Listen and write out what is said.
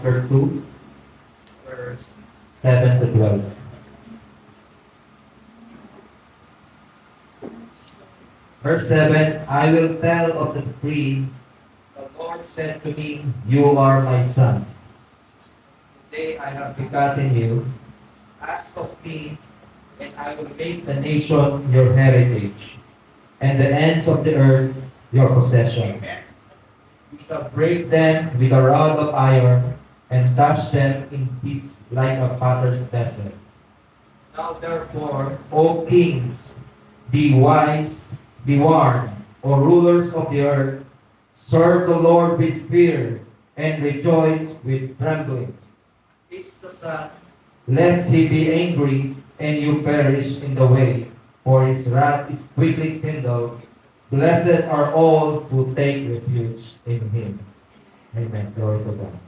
chapter 2, verse 7 to 12. Verse 7, I will tell of the decree. The Lord said to me, You are my son. Today I have begotten you. Ask of me, and I will make the nation your heritage, and the ends of the earth your possession. You shall break them with a rod of iron, and dash them in pieces like a potter's vessel. Now therefore, O kings, be wise, be warned, O rulers of the earth, serve the Lord with fear, and rejoice with trembling. Kiss the Son, lest he be angry, and you perish in the way, for his wrath is quickly kindled. Blessed are all who take refuge in him. Amen. Glory to God.